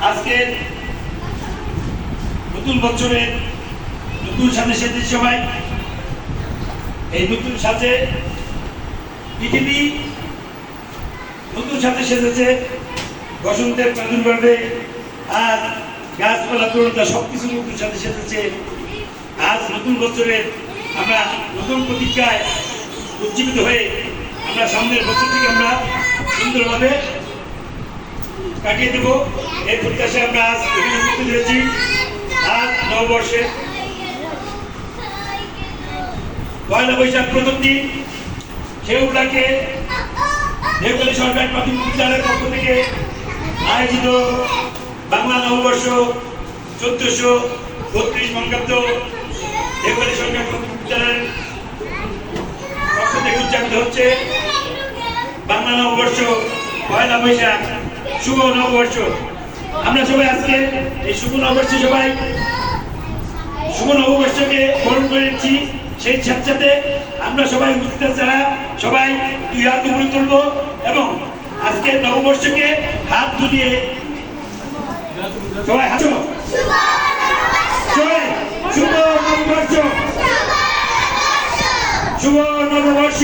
আজকে নতুন বছরে নতুন সাজে সেজেছে সবাই। এই নতুন সাজে পৃথিবী নতুন সাজে সেজেছে, বসন্তের প্রাদুর্ভাবে আর গাছপালা তরুণতা সবকিছু নতুন সাজে সেজেছে। আজ নতুন বছরে আমরা নতুন প্রতিজ্ঞায় উজ্জীবিত হয়ে আমরা সামনের বছরটিকে আমরা সুন্দরভাবে কাটিয়ে দেব। এই প্রত্যাশায় আমরা আজ এখানে উপস্থিত হয়েছি। আজ নববর্ষে পয়লা বৈশাখ প্রথম দিন সেউলাকে দেওখালী সরকারি প্রাথমিক বিদ্যালয়ের পক্ষ থেকে আয়োজিত বাংলা নববর্ষ 1432 বঙ্গাব্দ দেওখালী সরকারি প্রাথমিক বিদ্যালয়ের পক্ষ থেকে উদযাপিত হচ্ছে বাংলা নববর্ষ পয়লা বৈশাখ, শুভ নববর্ষ। আমরা সবাই আজকে এই শুভ নববর্ষে সবাই শুভ নববর্ষকে বরণ করে নিচ্ছি। সেই সাথে সাথে আমরা সবাই উপস্থিত যারা সবাই দুই হাত উপরে তুলবো এবং আজকে নববর্ষকে হাত ধুলিয়ে সবাই হাসো। শুভ নববর্ষ, শুভ নববর্ষ।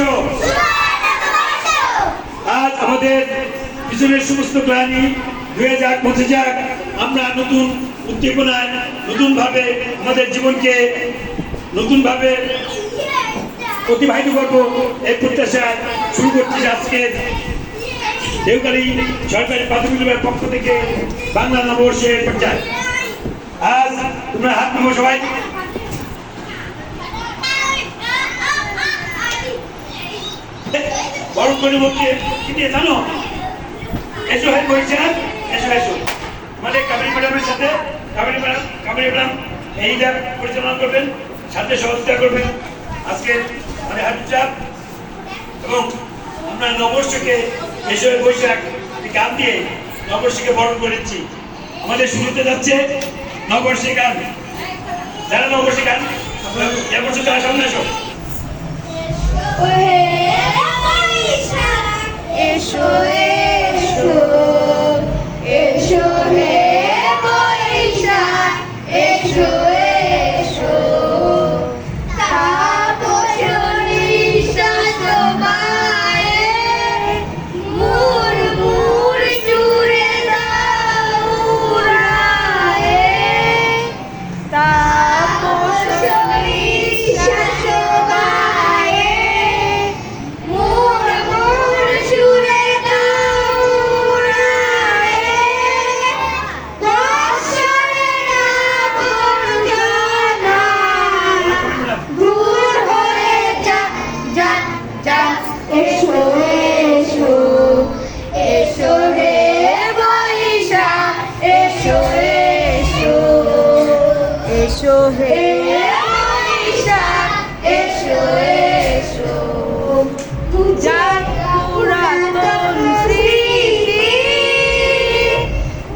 আজ আমাদের পিছনের সমস্ত প্রাণী ধুয়ে যাক, মুছে যাক। আমরা নতুন উদ্দীপনায় নতুন ভাবে আমাদের জীবনকে নতুন ভাবে অতিবাহিত করবো এই প্রত্যাশায় শুরু করছি আজকে দেওখালী সরকারি প্রাথমিক বিদ্যালয়ের পক্ষ থেকে বাংলা নববর্ষের পর্যায়ে। আজ তোমরা হাত নেবো সবাই। বরং করে বলতে কি দিয়ে জানো? এসো হয়ে বলছেন, এসো এসো আমাদের কাবেরী ম্যাডামের সাথে কাবেরী ম্যাডাম এইটা পরিচালনা করবেন, সাথে সহযোগিতা করবেন আজকে মানে হাবিব চাপ। এবং আমরা নববর্ষকে এসো হয়ে বৈশাখ গান দিয়ে নববর্ষকে বরণ করেছি। আমাদের শুরুতে যাচ্ছে নববর্ষের গান। যারা নববর্ষের গান এবছর তারা সামনে আসো। এসো এসো এসো হে বৈশাখ, এসো এসো তাপসী শাসবায়ে মুর মুর জুড়ে দাও উড়ায়ে, তাপসী শাসবায়ে মুর মুর জুড়ে দাও উড়ায়ে, বৎসরের আবর্জনা দূর হয়ে যাক যাক যাক। এসো এসো এসো হে বৈশাখ, এসো এসো এসো হে বৈশাখ, এসো এসো যাক পুরাতন স্মৃতি,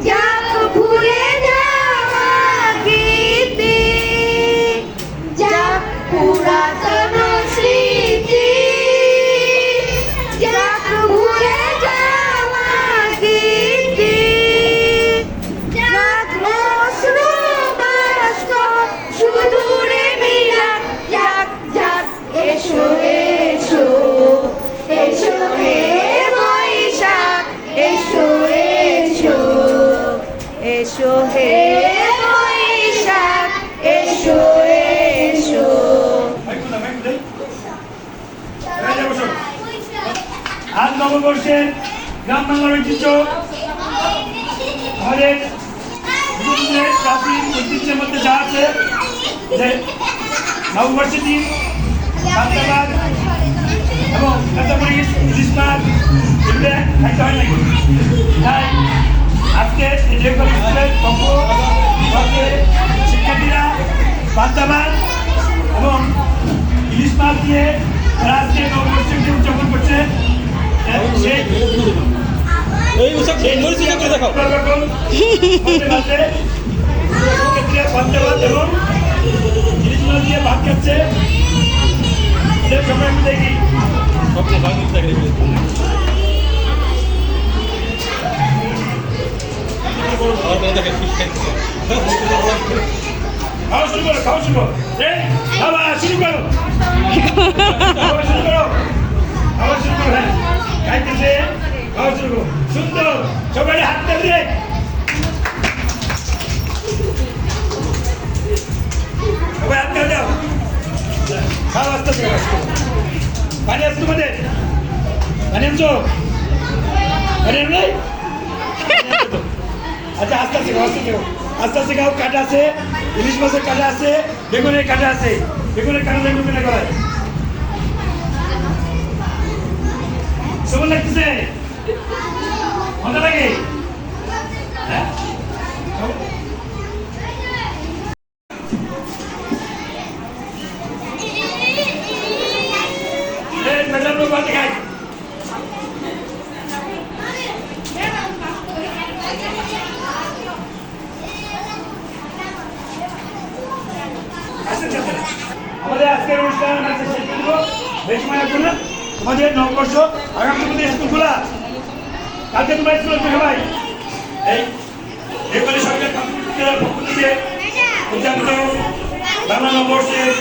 যাক ভুলে যাওয়া গীতি, যাক পুরাতন স্মৃতি, যাক ভুলে যাওয়া গীতি, যাক অশ্রু বাষ্প সুদূরে মিলাক, যাক যাক। এসো এসো এসো হে বৈশাখ, এসো এসো এসো হে বৈশাখ, এসো এসো। আজ নববর্ষের গ্রাম বাংলার ঐতিহ্য আমাদের প্রাচীন ঐতিহ্যের মধ্যে যা আছে যে নববর্ষের দিন বাংলাবাদ এবং কাঁচামরিচ ইলিশ মাছ এগুলো খাইতে হয় নাকি? তাই আজকে দেওখালী স্কুলের পক্ষ থেকে শিক্ষার্থীরা বাংলাবাদ এবং ইলিশ মাছ দিয়ে তারা আজকে নববর্ষকে উদযাপন করছে। সেই বাংলাবাদ এবং ইলিশ মাছ দিয়ে ভাত খাচ্ছে। সময় দেখি और খাওয়া শুরু করো, খাওয়া শুরু করো। খাওয়া শুরু করো, খাওয়া শুরু করো, খাওয়া শুরু করো। হ্যাঁ, খাইতেছে, খাওয়া শুরু করো। সুন্দর, সবাই হাত তালি। সবাই হাত তালি দাও। খাওয়া আস্তে আস্তে, পানি আছে তোমাদের? পানি আনছো? পানি আনো নাই? আচ্ছা আস্তে আস্তে খাও, আস্তে আস্তে খাও, আস্তে আস্তে খাও। কাটা আছে, ইলিশ মাছের কাটা আছে, বেগুনের কাটা আছে, বেগুনের কাটা দেখবে না করায়। কেমন লাগতেছে? মজা লাগে? হ্যাঁ, ম্যাডাম লোক বাদ খাই। আমাদের আজকের অনুষ্ঠান আমরা শেষ করে দেব। বেশি সময় লাগবে না। তোমাদের নববর্ষ আগামী তোমাদের স্কুল খোলা, কালকে তোমরা স্কুল আসবে সবাই। এই নেপালি সরকার পক্ষ থেকে উদযাপিত বাংলা নববর্ষের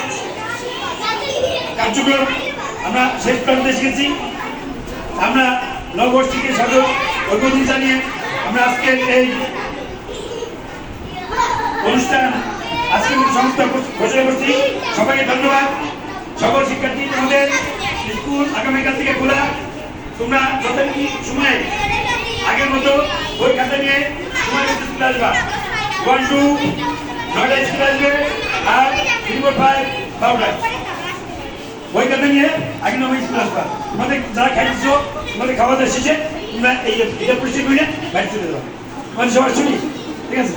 কার্যক্রম আমরা শেষ প্রান্তে শিখেছি। আমরা নববর্ষকে সাধক অভিনন্দন জানিয়ে আমরা আজকের এই অনুষ্ঠান আজকে সংস্থা ঘোষণা করছি। সবাইকে ধন্যবাদ। সকল শিক্ষার্থী, তোমাদের স্কুল আগামীকাল থেকে খোলা। তোমরা যথারীতি সময় আগের মতো বই খাতা নিয়ে সময় মতো স্কুলে আসবা। 1 to 9টায় স্কুলে আসবে আর 3 4 5 12টায় বই খাতা নিয়ে আগে নয় স্কুলে আসবা। তোমাদের যারা খাইছো তোমাদের খাওয়া দাওয়া শেষে তোমরা এই এটা পরিষ্কার করে বাইরে চলে যাবা। মানে সবার ছুটি, ঠিক আছে?